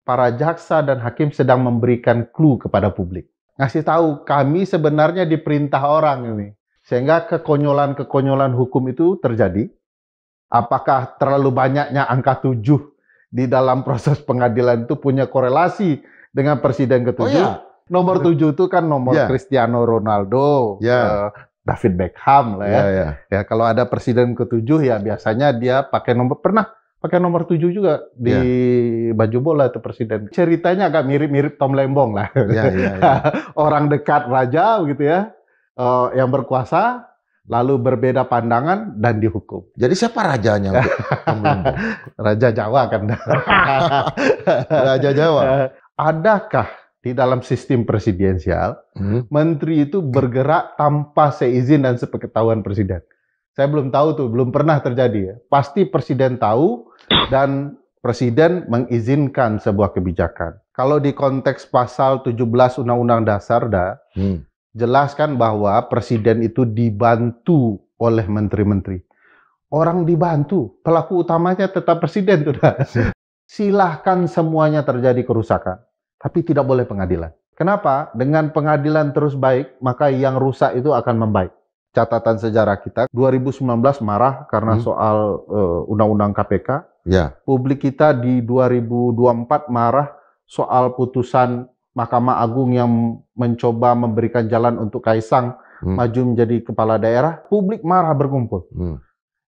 para jaksa dan hakim sedang memberikan clue kepada publik. Ngasih tahu, kami sebenarnya diperintah orang ini. Sehingga kekonyolan-kekonyolan hukum itu terjadi. Apakah terlalu banyaknya angka 7 di dalam proses pengadilan itu punya korelasi dengan presiden ke-7? Oh, ya. Nomor 7 itu kan nomor Cristiano Ronaldo, David Beckham lah ya. Ya, kalau ada presiden ke-7 ya biasanya dia pakai pernah pakai nomor 7 juga di baju bola itu presiden. Ceritanya agak mirip-mirip Tom Lembong lah. Orang dekat raja gitu ya, yang berkuasa, lalu berbeda pandangan dan dihukum. Jadi siapa rajanya untuk Tom Lembong? Raja Jawa kan. Raja Jawa. Adakah di dalam sistem presidensial, menteri itu bergerak tanpa seizin dan sepengetahuan presiden? Saya belum tahu tuh, belum pernah terjadi ya. Pasti presiden tahu dan presiden mengizinkan sebuah kebijakan. Kalau di konteks pasal 17 Undang-Undang Dasar, jelaskan bahwa presiden itu dibantu oleh menteri-menteri. Orang dibantu, pelaku utamanya tetap presiden. Silahkan semuanya terjadi kerusakan, tapi tidak boleh pengadilan. Kenapa? Dengan pengadilan terus baik, maka yang rusak itu akan membaik. Catatan sejarah kita, 2019 marah karena soal Undang-Undang KPK. Publik kita di 2024 marah soal putusan Mahkamah Agung yang mencoba memberikan jalan untuk Kaisang maju menjadi kepala daerah. Publik marah berkumpul.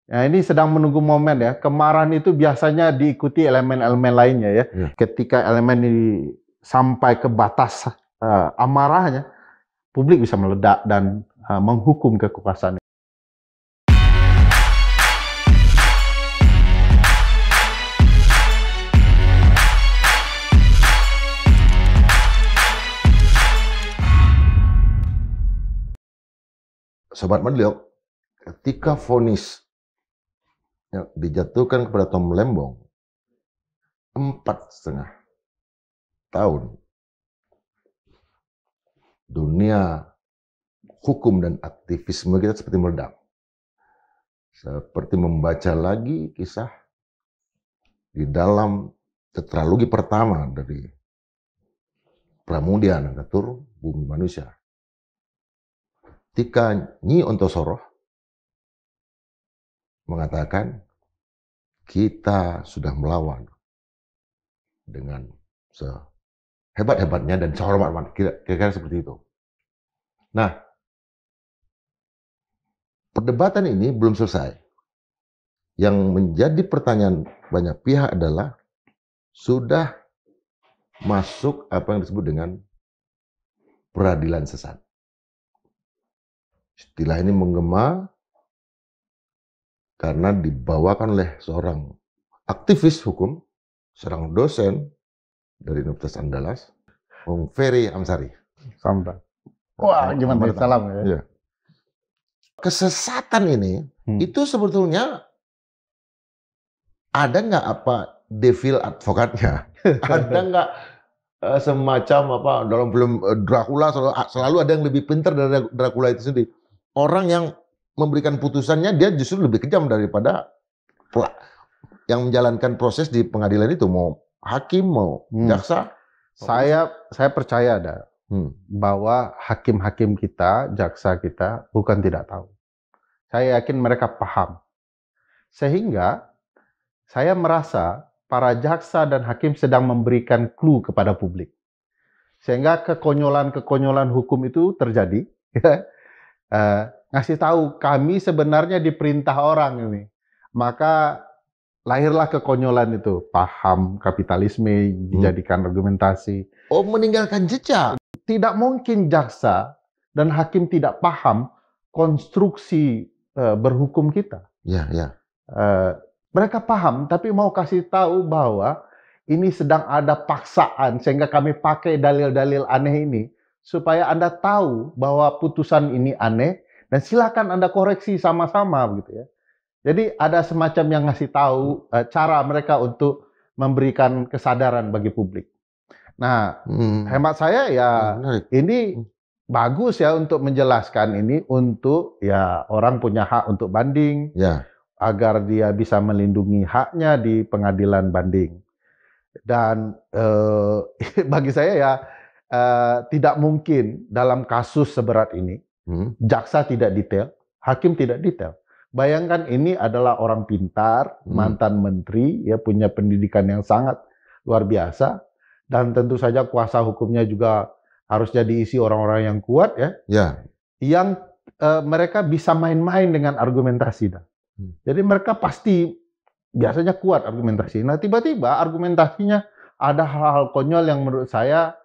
Nah, ini sedang menunggu momen ya. Kemarahan itu biasanya diikuti elemen-elemen lainnya ya. Ketika elemen ini sampai ke batas amarahnya, publik bisa meledak dan menghukum kekuasaan. Sobat Madliok, ketika vonis yang dijatuhkan kepada Tom Lembong 4,5 tahun, dunia hukum dan aktivisme kita seperti meledak. Seperti membaca lagi kisah di dalam tetralogi pertama dari Pramudia Nagatur Bumi Manusia. Ketika Nyi Ontosoroh mengatakan kita sudah melawan dengan sehebat-hebatnya dan sehormat-hormat, kira-kira seperti itu. Nah, perdebatan ini belum selesai. Yang menjadi pertanyaan banyak pihak adalah sudah masuk apa yang disebut dengan peradilan sesat. Istilah ini menggema karena dibawakan oleh seorang aktivis hukum, seorang dosen dari Universitas Andalas, Bung Ferry Amsari. Sampai. Wah, gimana? Salam ya. Kesesatan ini itu sebetulnya ada nggak apa devil advokatnya? Ada nggak semacam apa dalam film Dracula selalu ada yang lebih pintar dari Dracula itu sendiri? Orang yang memberikan putusannya dia justru lebih kejam daripada yang menjalankan proses di pengadilan itu, mau hakim mau jaksa. Saya percaya bahwa hakim-hakim kita, jaksa kita bukan tidak tahu. Saya yakin mereka paham. Sehingga saya merasa para jaksa dan hakim sedang memberikan clue kepada publik. Sehingga kekonyolan-kekonyolan hukum itu terjadi. Ngasih tahu, kami sebenarnya diperintah orang ini. Maka lahirlah kekonyolan itu. Paham kapitalisme dijadikan argumentasi. Oh, meninggalkan jejak. Tidak mungkin jaksa dan hakim tidak paham konstruksi berhukum kita. Mereka paham, tapi mau kasih tahu bahwa ini sedang ada paksaan sehingga kami pakai dalil-dalil aneh ini supaya Anda tahu bahwa putusan ini aneh dan silakan Anda koreksi sama-sama begitu ya. Jadi ada semacam yang ngasih tahu cara mereka untuk memberikan kesadaran bagi publik. Nah, hemat saya ya ini bagus ya untuk menjelaskan ini untuk ya orang punya hak untuk banding agar dia bisa melindungi haknya di pengadilan banding. Dan bagi saya ya tidak mungkin dalam kasus seberat ini jaksa tidak detail, hakim tidak detail. Bayangkan ini adalah orang pintar, mantan menteri, ya punya pendidikan yang sangat luar biasa, dan tentu saja kuasa hukumnya juga harusnya diisi orang-orang yang kuat ya. Yang mereka bisa main-main dengan argumentasi. Jadi mereka pasti biasanya kuat argumentasi. Nah tiba-tiba argumentasinya ada hal-hal konyol yang menurut saya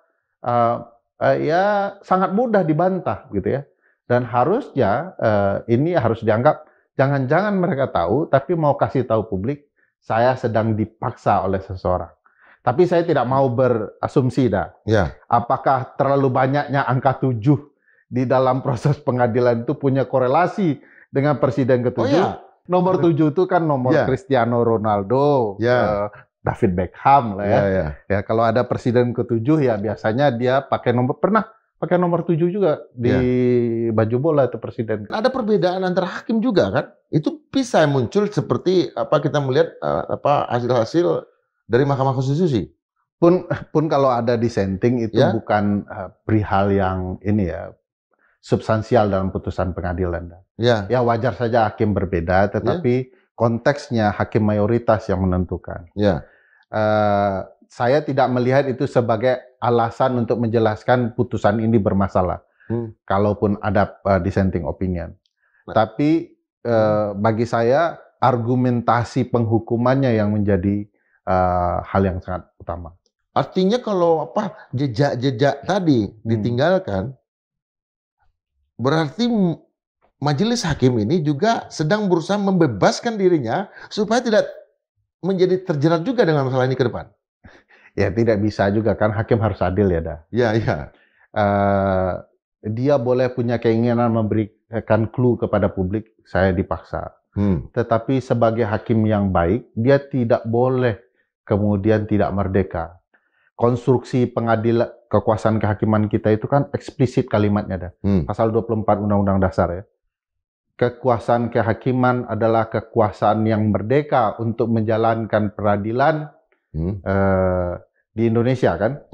ya sangat mudah dibantah gitu ya. Dan harusnya ini harus dianggap jangan-jangan mereka tahu tapi mau kasih tahu publik saya sedang dipaksa oleh seseorang. Tapi saya tidak mau berasumsi apakah terlalu banyaknya angka 7 di dalam proses pengadilan itu punya korelasi dengan presiden ke-7. Nomor 7 itu kan nomor Cristiano Ronaldo, David Beckham lah ya. Ya kalau ada presiden ke-7 ya biasanya dia pernah pakai nomor 7 juga di baju bola itu presiden. Ada perbedaan antara hakim juga kan? Itu bisa muncul seperti apa kita melihat hasil-hasil dari Mahkamah Konstitusi. Pun kalau ada dissenting itu bukan perihal yang ini ya substansial dalam putusan pengadilan. Ya wajar saja hakim berbeda, tetapi konteksnya hakim mayoritas yang menentukan. Saya tidak melihat itu sebagai alasan untuk menjelaskan putusan ini bermasalah. Kalaupun ada dissenting opinion. Tapi bagi saya argumentasi penghukumannya yang menjadi hal yang sangat utama. Artinya kalau jejak-jejak tadi ditinggalkan, berarti majelis hakim ini juga sedang berusaha membebaskan dirinya supaya tidak menjadi terjerat juga dengan masalah ini ke depan. Ya tidak bisa juga kan, hakim harus adil ya. Dia boleh punya keinginan memberikan clue kepada publik, saya dipaksa. Tetapi sebagai hakim yang baik, dia tidak boleh kemudian tidak merdeka. Konstruksi pengadilan kekuasaan kehakiman kita itu kan eksplisit kalimatnya Pasal 24 Undang-Undang Dasar ya. Kekuasaan kehakiman adalah kekuasaan yang merdeka untuk menjalankan peradilan di Indonesia kan.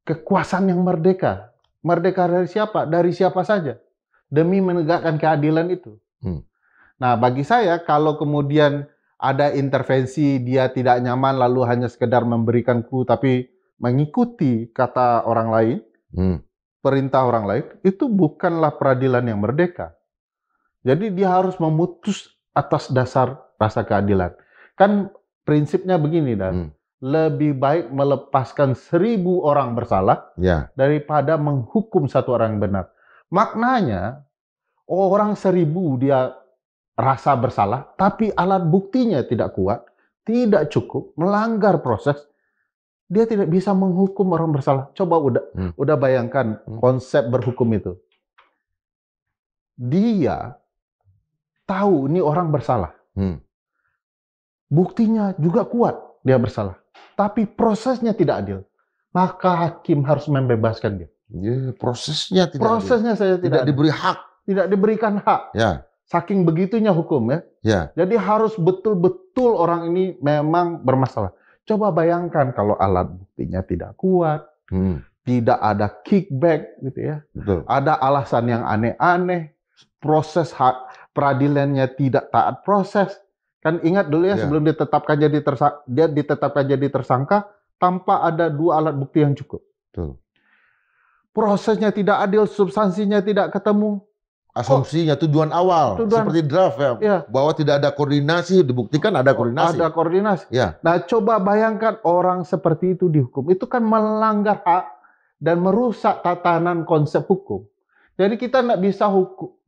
Kekuasaan yang merdeka. Merdeka dari siapa? Dari siapa saja. Demi menegakkan keadilan itu. Nah bagi saya kalau kemudian ada intervensi dia tidak nyaman lalu hanya sekedar memberikan clue tapi mengikuti kata orang lain, perintah orang lain, itu bukanlah peradilan yang merdeka. Jadi dia harus memutus atas dasar rasa keadilan. Kan prinsipnya begini lebih baik melepaskan 1000 orang bersalah daripada menghukum satu orang yang benar. Maknanya orang 1000 dia rasa bersalah, tapi alat buktinya tidak kuat, tidak cukup, melanggar proses. Dia tidak bisa menghukum orang bersalah. Coba udah bayangkan konsep berhukum itu. Dia tahu ini orang bersalah. Buktinya juga kuat dia bersalah. Tapi prosesnya tidak adil. Maka hakim harus membebaskan dia. Prosesnya tidak prosesnya adil. Saya tidak diberi hak. Tidak diberikan hak. Saking begitunya hukum ya. Jadi harus betul-betul orang ini memang bermasalah. Coba bayangkan kalau alat buktinya tidak kuat, tidak ada kickback gitu ya. Ada alasan yang aneh-aneh, proses peradilannya tidak taat proses. Kan ingat dulu ya sebelum ditetapkan jadi tersangka tanpa ada 2 alat bukti yang cukup. Prosesnya tidak adil, substansinya tidak ketemu. Asumsinya tujuan awal seperti draft bahwa tidak ada koordinasi, dibuktikan ada koordinasi. Ada koordinasi. Nah, coba bayangkan orang seperti itu dihukum. Itu kan melanggar hak dan merusak tatanan konsep hukum. Jadi kita nggak bisa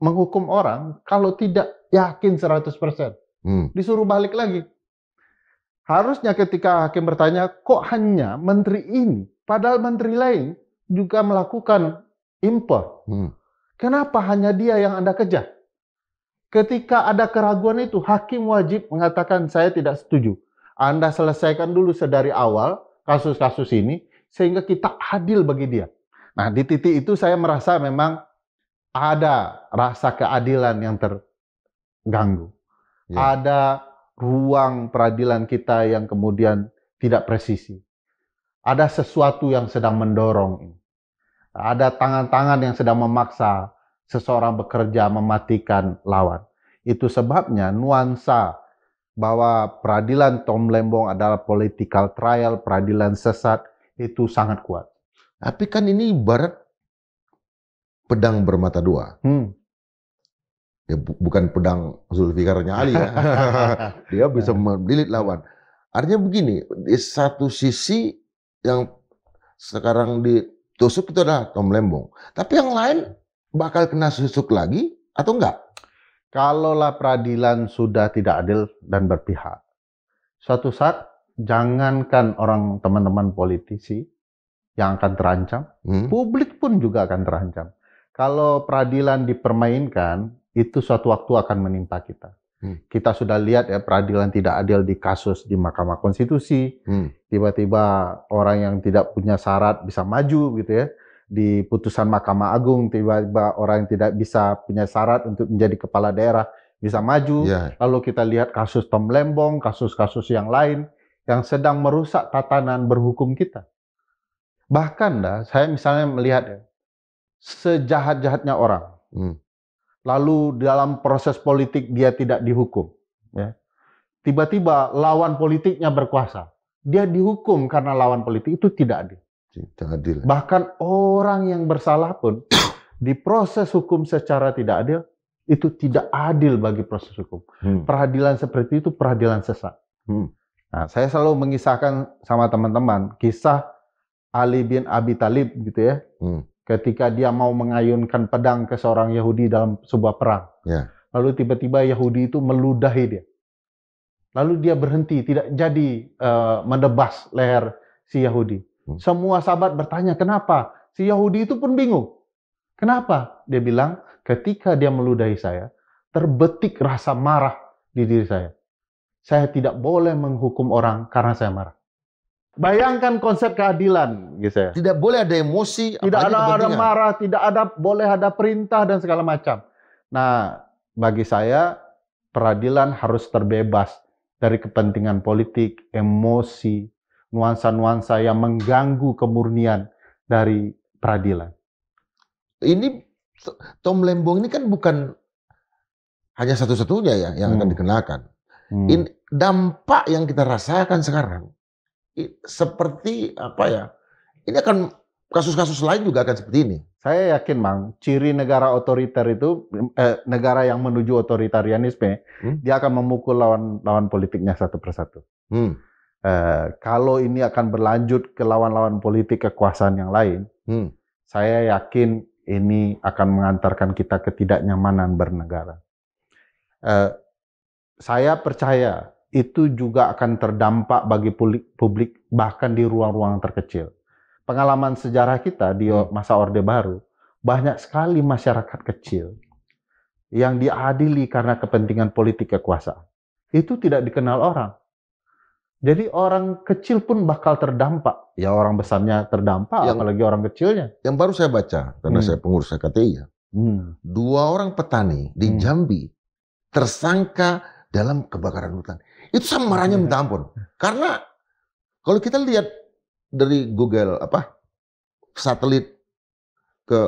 menghukum orang kalau tidak yakin 100%. Disuruh balik lagi. Harusnya ketika hakim bertanya, kok hanya menteri ini, padahal menteri lain juga melakukan impor. Kenapa hanya dia yang Anda kejar? Ketika ada keraguan itu, hakim wajib mengatakan saya tidak setuju. Anda selesaikan dulu sedari awal kasus-kasus ini, sehingga kita adil bagi dia. Nah, di titik itu saya merasa memang ada rasa keadilan yang terganggu. Ada ruang peradilan kita yang kemudian tidak presisi. Ada sesuatu yang sedang mendorong ini. Ada tangan-tangan yang sedang memaksa seseorang bekerja mematikan lawan. Itu sebabnya nuansa bahwa peradilan Tom Lembong adalah political trial, peradilan sesat, itu sangat kuat. Tapi kan ini ibarat pedang bermata dua. Ya, bukan pedang Zulfikarnya Ali ya. Dia bisa melilit lawan. Artinya begini, di satu sisi yang sekarang ditusuk itu adalah Tom Lembong. Tapi yang lain bakal kena susuk lagi atau enggak? Kalaulah peradilan sudah tidak adil dan berpihak, suatu saat jangankan orang teman-teman politisi yang akan terancam, publik pun juga akan terancam. Kalau peradilan dipermainkan, itu suatu waktu akan menimpa kita. Kita sudah lihat ya peradilan tidak adil di kasus di Mahkamah Konstitusi. Tiba-tiba orang yang tidak punya syarat bisa maju gitu ya. Di putusan Mahkamah Agung tiba-tiba orang yang tidak bisa punya syarat untuk menjadi kepala daerah bisa maju. Lalu kita lihat kasus Tom Lembong, kasus-kasus yang lain yang sedang merusak tatanan berhukum kita. Bahkan saya misalnya melihat ya, sejahat-jahatnya orang, lalu dalam proses politik dia tidak dihukum, ya. Tiba-tiba lawan politiknya berkuasa, dia dihukum karena lawan politik, itu tidak adil. Tidak adil. Bahkan orang yang bersalah pun diproses hukum secara tidak adil, itu tidak adil bagi proses hukum. Peradilan seperti itu peradilan sesat. Nah, saya selalu mengisahkan sama teman-teman kisah Ali bin Abi Thalib gitu ya. Ketika dia mau mengayunkan pedang ke seorang Yahudi dalam sebuah perang. Lalu tiba-tiba Yahudi itu meludahi dia. Lalu dia berhenti, tidak jadi menebas leher si Yahudi. Semua sahabat bertanya, kenapa? Si Yahudi itu pun bingung. Kenapa? Dia bilang, ketika dia meludahi saya, terbetik rasa marah di diri saya. Saya tidak boleh menghukum orang karena saya marah. Bayangkan konsep keadilan, gitu ya. Tidak boleh ada emosi, tidak ada marah, tidak boleh ada perintah dan segala macam. Nah, bagi saya peradilan harus terbebas dari kepentingan politik, emosi, nuansa-nuansa yang mengganggu kemurnian dari peradilan. Ini Tom Lembong ini kan bukan hanya satu-satunya ya yang akan dikenakan. Ini dampak yang kita rasakan sekarang seperti apa ya? Ini akan kasus-kasus lain juga akan seperti ini. Saya yakin, Bang, ciri negara otoriter itu negara yang menuju otoritarianisme, dia akan memukul lawan politiknya satu persatu. Kalau ini akan berlanjut ke lawan-lawan politik kekuasaan yang lain, saya yakin ini akan mengantarkan kita ketidaknyamanan bernegara. Saya percaya itu juga akan terdampak bagi publik bahkan di ruang-ruang terkecil. Pengalaman sejarah kita di masa Orde Baru, banyak sekali masyarakat kecil yang diadili karena kepentingan politik kekuasaan. Itu tidak dikenal orang. Jadi orang kecil pun bakal terdampak. Ya orang besarnya terdampak, apalagi orang kecilnya. Yang baru saya baca, karena saya pengurus KTI ya. 2 orang petani di Jambi tersangka dalam kebakaran hutan. Itu sama marahnya minta ampun. Karena kalau kita lihat dari Google satelit ke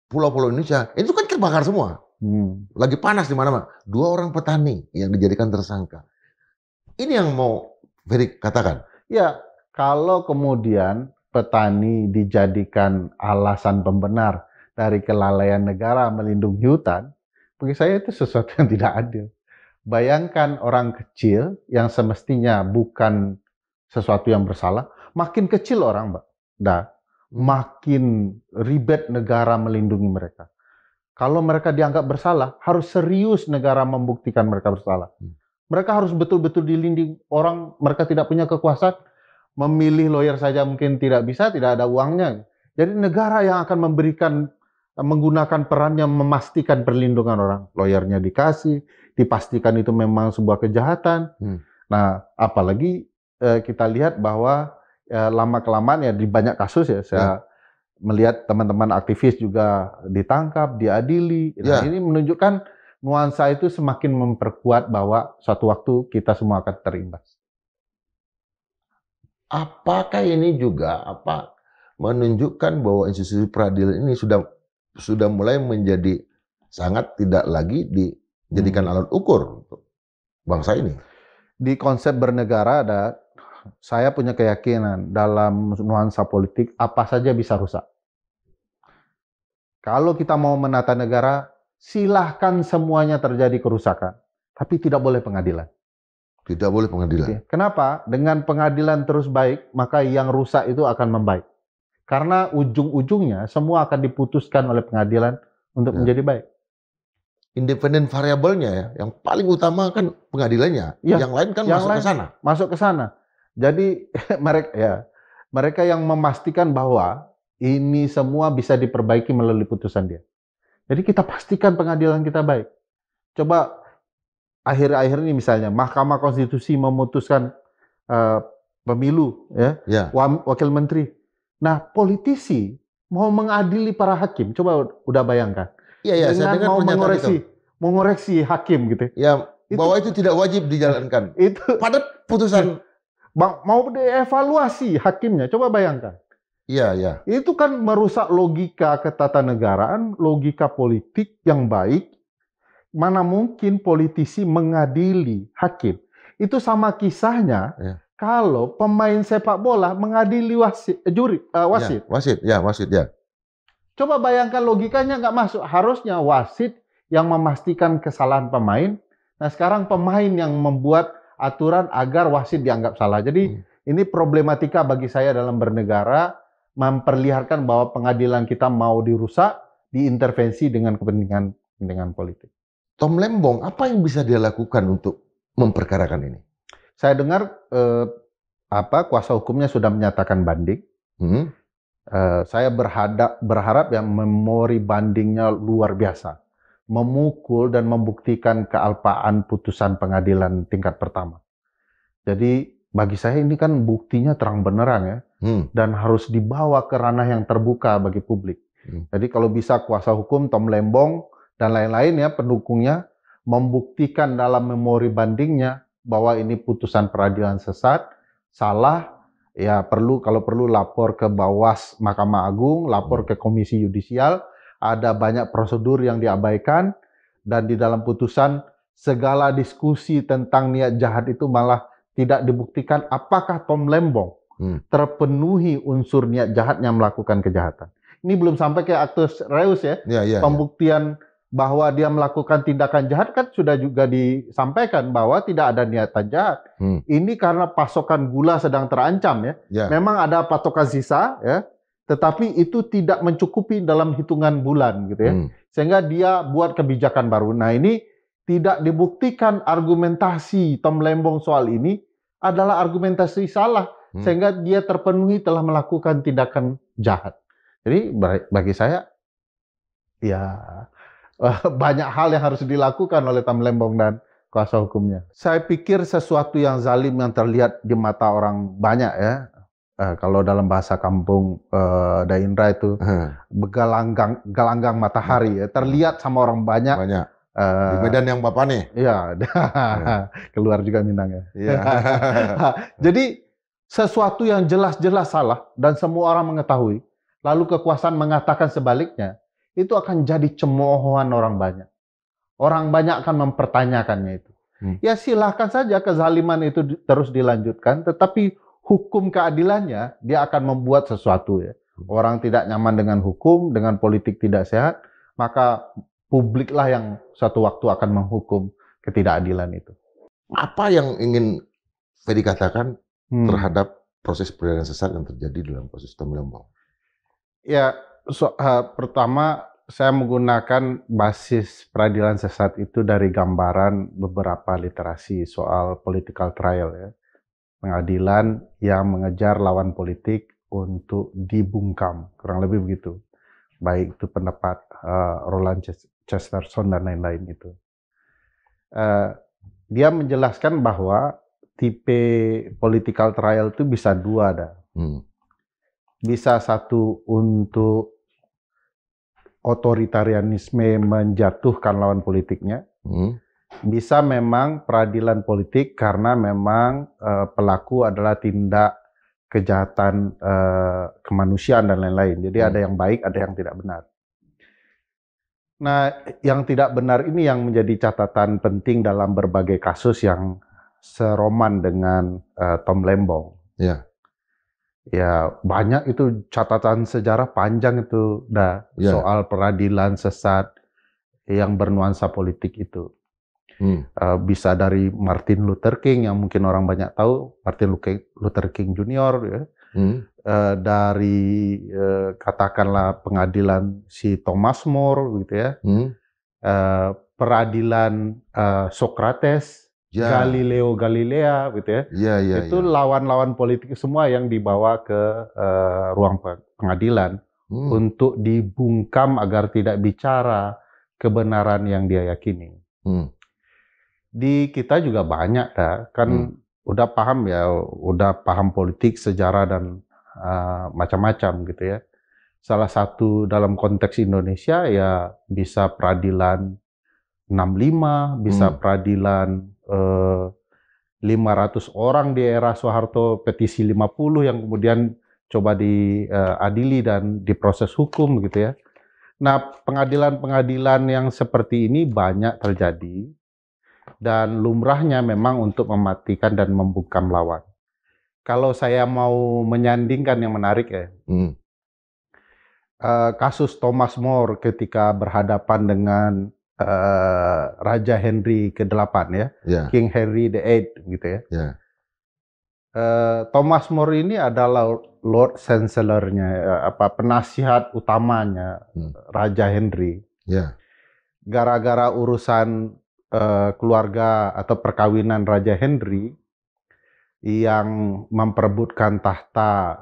pulau-pulau Indonesia, itu kan terbakar semua. Lagi panas di mana-mana. 2 orang petani yang dijadikan tersangka. Ini yang mau Ferry katakan. Ya, kalau kemudian petani dijadikan alasan pembenar dari kelalaian negara melindungi hutan, bagi saya itu sesuatu yang tidak adil. Bayangkan orang kecil yang semestinya bukan sesuatu yang bersalah, makin kecil orang, Mbak. Makin ribet negara melindungi mereka. Kalau mereka dianggap bersalah, harus serius negara membuktikan mereka bersalah. Mereka harus betul-betul dilindungi. Orang mereka tidak punya kekuasaan, memilih lawyer saja mungkin tidak bisa, tidak ada uangnya. Jadi negara yang akan menggunakan perannya memastikan perlindungan orang. Lawyernya dikasih, dipastikan itu memang sebuah kejahatan. Nah, apalagi kita lihat bahwa lama-kelamaan ya di banyak kasus ya, saya melihat teman-teman aktivis juga ditangkap, diadili. Nah, ini menunjukkan nuansa itu semakin memperkuat bahwa suatu waktu kita semua akan terimbas. apakah ini juga menunjukkan bahwa institusi peradilan ini sudah mulai menjadi sangat tidak lagi dijadikan alat ukur untuk bangsa ini. Di konsep bernegara saya punya keyakinan dalam nuansa politik apa saja bisa rusak. Kalau kita mau menata negara, silahkan semuanya terjadi kerusakan, tapi tidak boleh pengadilan. Tidak boleh pengadilan. Kenapa? Dengan pengadilan terus baik, maka yang rusak itu akan membaik. Karena ujung-ujungnya semua akan diputuskan oleh pengadilan untuk menjadi baik. Independen variabelnya ya, yang paling utama kan pengadilannya, yang lain kan masuk ke sana. Masuk ke sana. Jadi mereka yang memastikan bahwa ini semua bisa diperbaiki melalui putusan dia. Jadi kita pastikan pengadilan kita baik. Coba akhir-akhir ini misalnya Mahkamah Konstitusi memutuskan pemilu, wakil menteri. Nah, politisi mau mengadili para hakim, coba udah bayangkan. Iya, saya dengar mau mengoreksi hakim gitu. Ya, bahwa itu tidak wajib dijalankan. Itu pada putusan mau dievaluasi hakimnya, coba bayangkan. Iya. Itu kan merusak logika ketatanegaraan, logika politik yang baik. Mana mungkin politisi mengadili hakim? Itu sama kisahnya kalau pemain sepak bola mengadili wasit. Wasit. Coba bayangkan logikanya nggak masuk. Harusnya wasit yang memastikan kesalahan pemain. Nah sekarang pemain yang membuat aturan agar wasit dianggap salah. Jadi ini problematika bagi saya dalam bernegara, memperlihatkan bahwa pengadilan kita mau dirusak, diintervensi dengan kepentingan politik. Tom Lembong, apa yang bisa dia lakukan untuk memperkarakan ini? Saya dengar kuasa hukumnya sudah menyatakan banding. Saya berharap yang memori bandingnya luar biasa, memukul dan membuktikan kealpaan putusan pengadilan tingkat pertama. Jadi bagi saya ini kan buktinya terang benderang ya, dan harus dibawa ke ranah yang terbuka bagi publik. Jadi kalau bisa kuasa hukum Tom Lembong dan lain-lain ya pendukungnya membuktikan dalam memori bandingnya bahwa ini putusan peradilan sesat, salah, ya kalau perlu lapor ke Bawas Mahkamah Agung, lapor ke Komisi Yudisial, ada banyak prosedur yang diabaikan, dan di dalam putusan segala diskusi tentang niat jahat itu malah tidak dibuktikan apakah Tom Lembong terpenuhi unsur niat jahatnya melakukan kejahatan. Ini belum sampai ke actus reus ya. Pembuktian bahwa dia melakukan tindakan jahat kan sudah juga disampaikan bahwa tidak ada niatan jahat. Ini karena pasokan gula sedang terancam ya. Memang ada patokan sisa ya, tetapi itu tidak mencukupi dalam hitungan bulan gitu ya. Sehingga dia buat kebijakan baru. Nah, ini tidak dibuktikan argumentasi Tom Lembong soal ini adalah argumentasi salah sehingga dia terpenuhi telah melakukan tindakan jahat. Jadi bagi saya ya banyak hal yang harus dilakukan oleh Tom Lembong dan kuasa hukumnya. Saya pikir sesuatu yang zalim yang terlihat di mata orang banyak ya. Kalau dalam bahasa kampung Daindra itu gelanggang matahari ya, terlihat sama orang banyak. Di Medan yang Bapak nih. Iya, keluar juga Minang ya. Jadi sesuatu yang jelas-jelas salah dan semua orang mengetahui, lalu kekuasaan mengatakan sebaliknya, itu akan jadi cemoohan orang banyak. Orang banyak akan mempertanyakannya itu. Ya silahkan saja kezaliman itu terus dilanjutkan, tetapi hukum keadilannya dia akan membuat sesuatu ya. Orang tidak nyaman dengan hukum, dengan politik tidak sehat, maka publiklah yang suatu waktu akan menghukum ketidakadilan itu. Apa yang ingin Ferry katakan terhadap proses peradilan sesat yang terjadi dalam kasus Tom Lembong? Ya, pertama saya menggunakan basis peradilan sesat itu dari gambaran beberapa literasi soal political trial ya. Pengadilan yang mengejar lawan politik untuk dibungkam, kurang lebih begitu. Baik itu pendapat Roland Chesterton dan lain-lain itu. Dia menjelaskan bahwa tipe political trial itu bisa dua ada. Bisa satu untuk otoritarianisme menjatuhkan lawan politiknya. Bisa memang peradilan politik karena memang pelaku adalah tindak kejahatan kemanusiaan dan lain-lain. Jadi ada yang baik, ada yang tidak benar. Nah, yang tidak benar ini yang menjadi catatan penting dalam berbagai kasus yang seroman dengan Tom Lembong. Ya. Ya, banyak itu catatan sejarah panjang itu soal peradilan sesat yang bernuansa politik itu. Bisa dari Martin Luther King yang mungkin orang banyak tahu, Martin Luther King Junior, ya. Dari katakanlah pengadilan si Thomas More gitu ya, peradilan Socrates, Galileo Galilea gitu ya, itu lawan-lawan politik semua yang dibawa ke ruang pengadilan untuk dibungkam agar tidak bicara kebenaran yang dia yakini. Di kita juga banyak kan. Udah paham politik, sejarah dan macam-macam gitu ya. Salah satu dalam konteks Indonesia ya bisa peradilan 65, bisa peradilan 500 orang di era Soeharto, petisi 50 yang kemudian coba diadili dan diproses hukum gitu ya. Nah, pengadilan-pengadilan yang seperti ini banyak terjadi. Dan lumrahnya memang untuk mematikan dan membungkam lawan. Kalau saya mau menyandingkan yang menarik ya, kasus Thomas More ketika berhadapan dengan Raja Henry ke-8 ya, King Henry VIII gitu ya. Thomas More ini adalah Lord Chancellor-nya, penasihat utamanya Raja Henry. Gara-gara urusan keluarga atau perkawinan Raja Henry yang memperebutkan tahta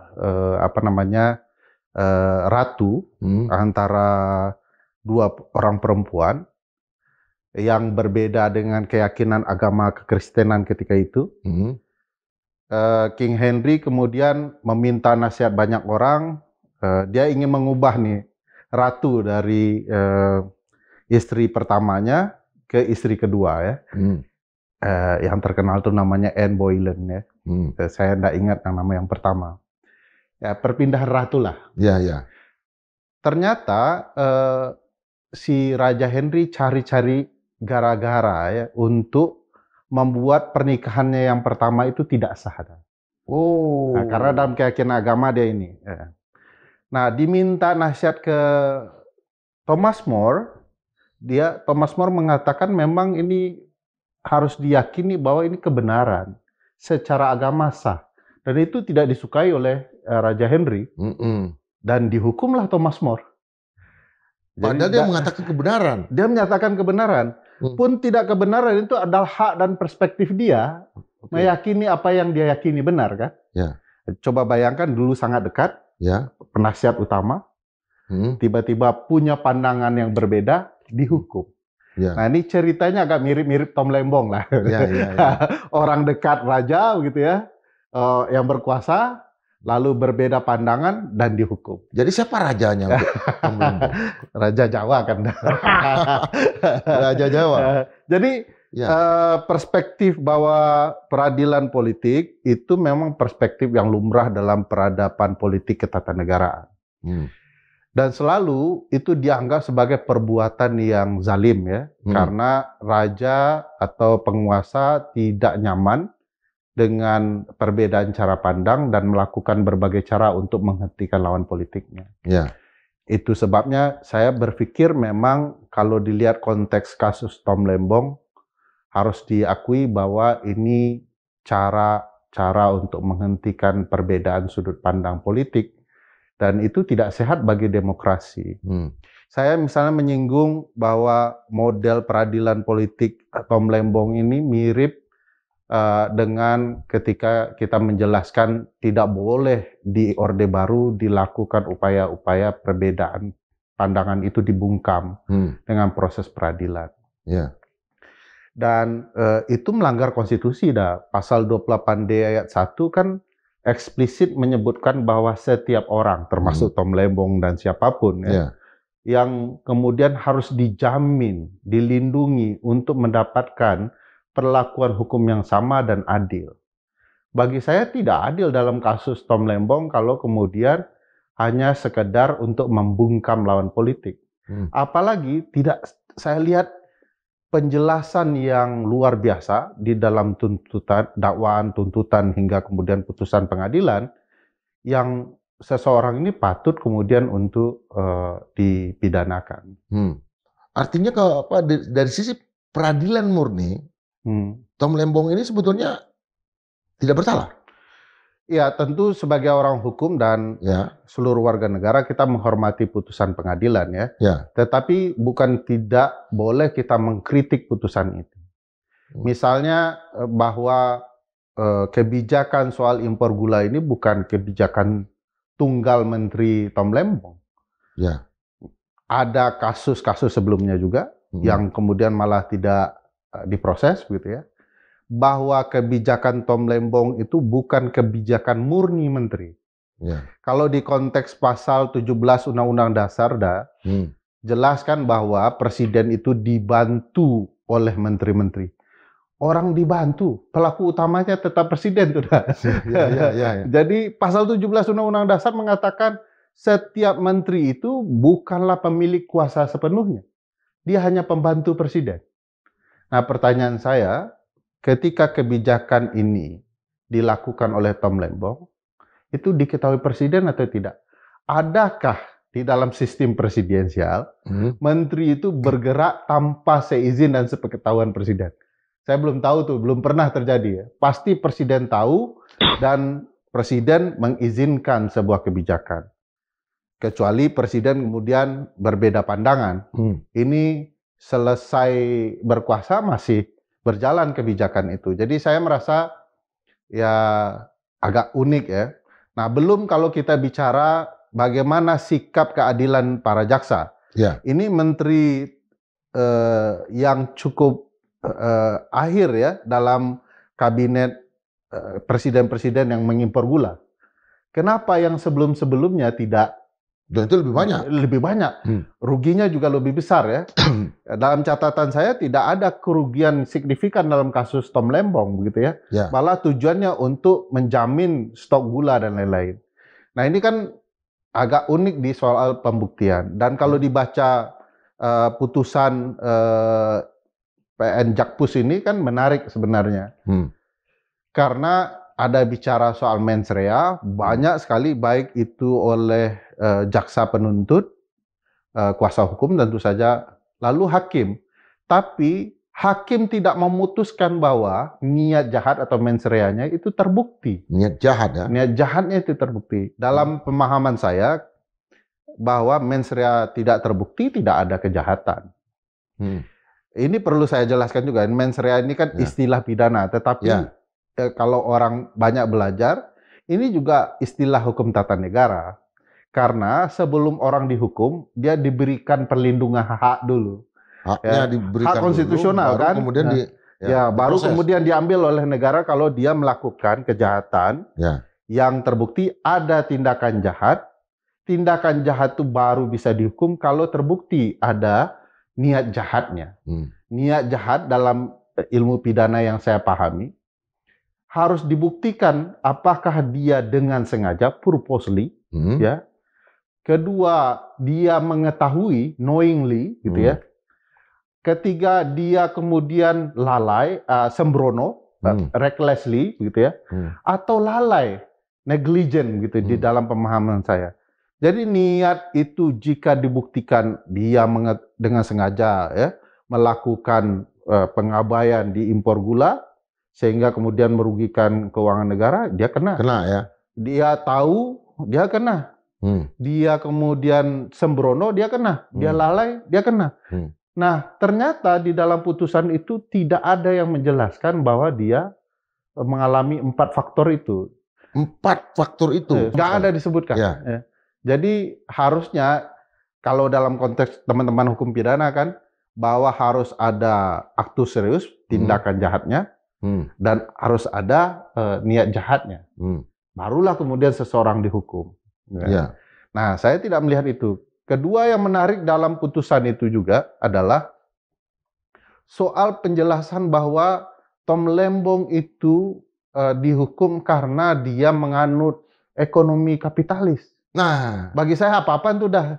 ratu antara dua orang perempuan yang berbeda dengan keyakinan agama kekristenan ketika itu. King Henry kemudian meminta nasihat banyak orang. Dia ingin mengubah nih ratu dari istri pertamanya ke istri kedua ya, yang terkenal tuh namanya Anne Boleyn ya. Saya tidak ingat nama yang pertama. Ya, perpindahan ratu lah. Ternyata si Raja Henry cari-cari gara-gara ya untuk membuat pernikahannya yang pertama itu tidak sah. Nah, karena dalam keyakinan agama dia ini. Nah, diminta nasihat ke Thomas More. Thomas More mengatakan memang ini harus diyakini bahwa ini kebenaran secara agama sah, dan itu tidak disukai oleh Raja Henry, dan dihukumlah Thomas More. Padahal dia mengatakan kebenaran. Dia menyatakan kebenaran, pun tidak kebenaran itu adalah hak dan perspektif dia meyakini apa yang dia yakini benar kan? Coba bayangkan dulu sangat dekat, penasihat utama, tiba-tiba punya pandangan yang berbeda. Dihukum. Nah, ini ceritanya agak mirip-mirip Tom Lembong lah. Orang dekat raja gitu ya, yang berkuasa, lalu berbeda pandangan dan dihukum. Jadi siapa rajanya untuk Tom Lembong? Raja Jawa kan. Raja Jawa. Jadi perspektif bahwa peradilan politik itu memang perspektif yang lumrah dalam peradaban politik ketatanegaraan. Dan selalu itu dianggap sebagai perbuatan yang zalim ya, karena raja atau penguasa tidak nyaman dengan perbedaan cara pandang dan melakukan berbagai cara untuk menghentikan lawan politiknya. Itu sebabnya saya berpikir memang kalau dilihat konteks kasus Tom Lembong harus diakui bahwa ini cara untuk menghentikan perbedaan sudut pandang politik. Dan itu tidak sehat bagi demokrasi. Saya misalnya menyinggung bahwa model peradilan politik Tom Lembong ini mirip dengan ketika kita menjelaskan tidak boleh di Orde Baru dilakukan upaya-upaya perbedaan pandangan itu dibungkam dengan proses peradilan. Dan itu melanggar konstitusi Pasal 28D ayat 1 kan eksplisit menyebutkan bahwa setiap orang, termasuk Tom Lembong dan siapapun, yang kemudian harus dijamin, dilindungi untuk mendapatkan perlakuan hukum yang sama dan adil. Bagi saya tidak adil dalam kasus Tom Lembong kalau kemudian hanya sekedar untuk membungkam lawan politik. Apalagi tidak saya lihat penjelasan yang luar biasa di dalam tuntutan, dakwaan, tuntutan hingga kemudian putusan pengadilan yang seseorang ini patut kemudian untuk dipidanakan. Artinya kalau dari sisi peradilan murni, Tom Lembong ini sebetulnya tidak bersalah. Ya, tentu sebagai orang hukum dan seluruh warga negara kita menghormati putusan pengadilan ya. Tetapi bukan tidak boleh kita mengkritik putusan itu. Misalnya bahwa kebijakan soal impor gula ini bukan kebijakan tunggal Menteri Tom Lembong. Ada kasus-kasus sebelumnya juga yang kemudian malah tidak diproses begitu ya. Bahwa kebijakan Tom Lembong itu bukan kebijakan murni menteri. Kalau di konteks pasal 17 Undang-Undang Dasar jelaskan bahwa presiden itu dibantu oleh menteri-menteri. Orang dibantu, pelaku utamanya tetap presiden tuh. Jadi pasal 17 Undang-Undang Dasar mengatakan setiap menteri itu bukanlah pemilik kuasa sepenuhnya. Dia hanya pembantu presiden. Nah, pertanyaan saya, ketika kebijakan ini dilakukan oleh Tom Lembong, itu diketahui presiden atau tidak? Adakah di dalam sistem presidensial, menteri itu bergerak tanpa seizin dan sepengetahuan presiden? Saya belum tahu tuh, belum pernah terjadi ya. Pasti presiden tahu dan presiden mengizinkan sebuah kebijakan. Kecuali presiden kemudian berbeda pandangan. Ini selesai berkuasa masih berjalan kebijakan itu. Jadi saya merasa ya agak unik ya. Nah, belum kalau kita bicara bagaimana sikap keadilan para jaksa. Ini menteri yang cukup akhir ya dalam kabinet presiden-presiden yang mengimpor gula. Kenapa yang sebelum-sebelumnya tidak? Dan itu lebih banyak. Lebih banyak. Ruginya juga lebih besar ya. Dalam catatan saya tidak ada kerugian signifikan dalam kasus Tom Lembong begitu ya. Malah tujuannya untuk menjamin stok gula dan lain-lain. Nah, ini kan agak unik di soal pembuktian. Dan kalau dibaca putusan PN Jakpus ini kan menarik sebenarnya. Karena ada bicara soal mens rea, banyak sekali baik itu oleh jaksa penuntut, kuasa hukum tentu saja, lalu hakim. Tapi hakim tidak memutuskan bahwa niat jahat atau mens rea-nya itu terbukti. Niat jahat ya? Niat jahatnya itu terbukti. Dalam pemahaman saya, bahwa mens rea tidak terbukti, tidak ada kejahatan. Ini perlu saya jelaskan juga, mens rea ini kan istilah pidana, tetapi kalau orang banyak belajar, ini juga istilah hukum tata negara. Karena sebelum orang dihukum, dia diberikan perlindungan hak dulu. Haknya diberikan hak konstitusional dulu, kan? Kemudian baru kemudian diambil oleh negara kalau dia melakukan kejahatan yang terbukti ada tindakan jahat. Tindakan jahat itu baru bisa dihukum kalau terbukti ada niat jahatnya. Niat jahat dalam ilmu pidana yang saya pahami, harus dibuktikan apakah dia dengan sengaja, purposely, ya. Kedua, dia mengetahui, knowingly, gitu ya. Ketiga, dia kemudian lalai, sembrono, recklessly, gitu ya. Atau lalai, negligent, gitu di dalam pemahaman saya. Jadi niat itu jika dibuktikan dia dengan sengaja, ya, melakukan pengabaian di impor gula, sehingga kemudian merugikan keuangan negara, dia kena. Kena ya. Dia tahu, dia kena. Dia kemudian sembrono, dia kena. Dia lalai, dia kena. Nah, ternyata di dalam putusan itu tidak ada yang menjelaskan bahwa dia mengalami 4 faktor itu. 4 faktor itu? Nggak ada disebutkan. Ya. Jadi harusnya, kalau dalam konteks teman-teman hukum pidana kan, bahwa harus ada aktus serius, tindakan jahatnya, dan harus ada niat jahatnya. Barulah kemudian seseorang dihukum. Nah, saya tidak melihat itu. Kedua yang menarik dalam putusan itu juga adalah soal penjelasan bahwa Tom Lembong itu dihukum karena dia menganut ekonomi kapitalis. Nah, Bagi saya apa-apa itu udah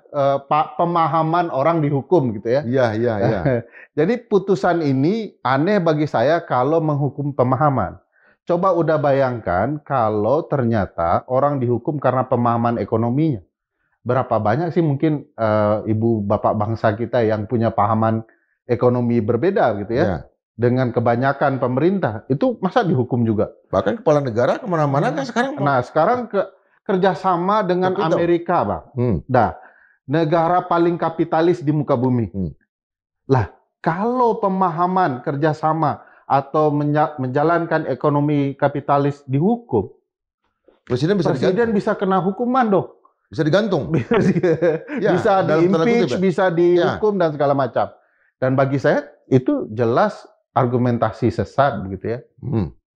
pemahaman orang dihukum gitu ya. iya. Jadi putusan ini aneh bagi saya kalau menghukum pemahaman. Coba udah bayangkan kalau ternyata orang dihukum karena pemahaman ekonominya. Berapa banyak sih mungkin ibu bapak bangsa kita yang punya pahaman ekonomi berbeda gitu ya. Ya. Dengan kebanyakan pemerintah, itu masa dihukum juga? Bahkan kepala negara kemana-mana kan sekarang. Nah, sekarang kerjasama dengan Betul. Amerika, Bang. Nah, negara paling kapitalis di muka bumi. Lah, kalau pemahaman kerjasama atau menjalankan ekonomi kapitalis dihukum, Presiden bisa kena hukuman dong. Bisa digantung. Ya, bisa di-impeach, bisa dihukum dan segala macam. Dan bagi saya itu jelas argumentasi sesat begitu ya.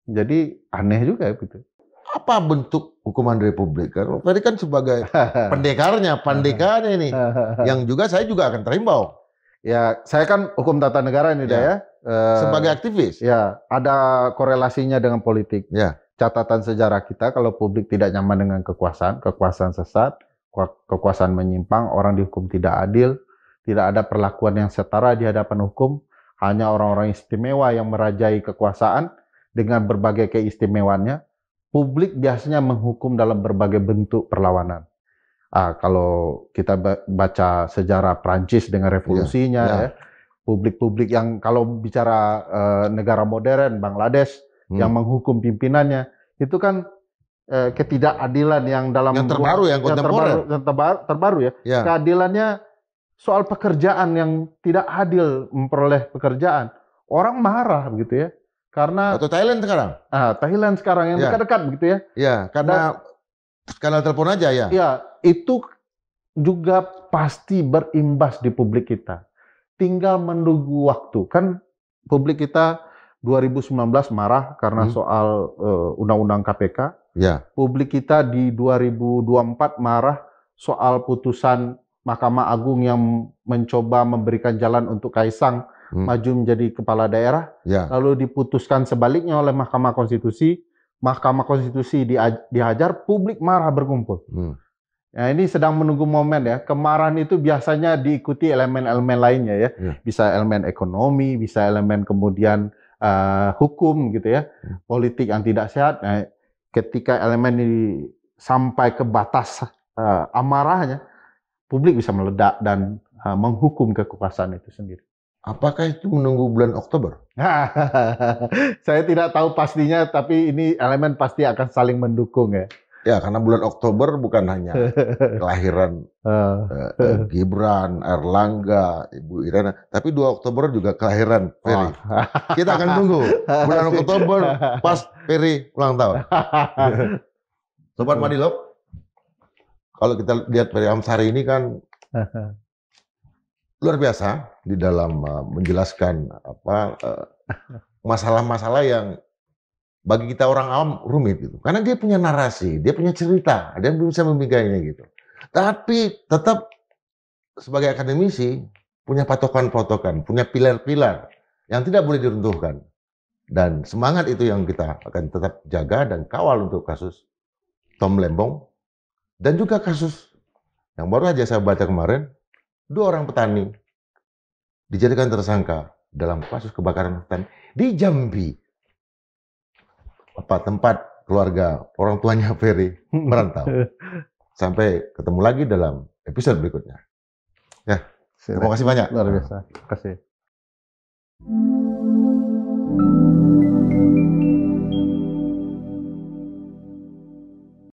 Jadi aneh juga gitu. Apa bentuk hukuman republik? Tadi kan sebagai pendekarnya ini, yang juga saya juga akan terimbau. Ya, saya kan hukum tata negara ini ya. Sebagai aktivis. Ya, ada korelasinya dengan politik. Ya. Catatan sejarah kita kalau publik tidak nyaman dengan kekuasaan sesat, kekuasaan menyimpang, orang dihukum tidak adil, tidak ada perlakuan yang setara di hadapan hukum. Hanya orang-orang istimewa yang merajai kekuasaan dengan berbagai keistimewaannya. Publik biasanya menghukum dalam berbagai bentuk perlawanan. Kalau kita baca sejarah Prancis dengan revolusinya, ya, publik-publik yang kalau bicara negara modern, Bangladesh, yang menghukum pimpinannya, itu kan ketidakadilan yang dalam yang terbaru, yang kontemporer, terbaru ya. Keadilannya soal pekerjaan yang tidak adil memperoleh pekerjaan, orang marah begitu ya, karena atau Thailand sekarang. Thailand sekarang yang dekat-dekat begitu ya. Ya, karena skandal telepon aja ya. Ya, itu juga pasti berimbas di publik kita. Tinggal menunggu waktu. Kan publik kita 2019 marah karena soal undang-undang KPK. Ya. Publik kita di 2024 marah soal putusan Mahkamah Agung yang mencoba memberikan jalan untuk Kaisang maju menjadi kepala daerah, lalu diputuskan sebaliknya oleh Mahkamah Konstitusi. Mahkamah Konstitusi dihajar, publik marah berkumpul. Nah, ini sedang menunggu momen ya. Kemarahan itu biasanya diikuti elemen-elemen lainnya ya. Bisa elemen ekonomi, bisa elemen kemudian hukum gitu ya. Politik yang tidak sehat. Nah, ketika elemen ini sampai ke batas amarahnya, publik bisa meledak dan menghukum kekuasaan itu sendiri. Apakah itu menunggu bulan Oktober? Saya tidak tahu pastinya, tapi ini elemen pasti akan saling mendukung ya. Ya, karena bulan Oktober bukan hanya kelahiran Gibran, Erlangga, Ibu Irana, tapi 2 Oktober juga kelahiran Ferry. Kita akan tunggu bulan Oktober pas Ferry ulang tahun. Sobat Madilog, kalau kita lihat Ferry Amsari ini kan luar biasa di dalam menjelaskan masalah-masalah yang bagi kita orang awam rumit gitu. Karena dia punya narasi, dia punya cerita, dia bisa membingkainya gitu. Tapi tetap sebagai akademisi punya patokan-patokan, punya pilar-pilar yang tidak boleh diruntuhkan. Dan semangat itu yang kita akan tetap jaga dan kawal untuk kasus Tom Lembong dan juga kasus yang baru aja saya baca kemarin, 2 orang petani dijadikan tersangka dalam kasus kebakaran hutan di Jambi. Tempat keluarga orang tuanya Ferry merantau. Sampai ketemu lagi dalam episode berikutnya. Ya, terima kasih banyak. Luar biasa. Terima kasih.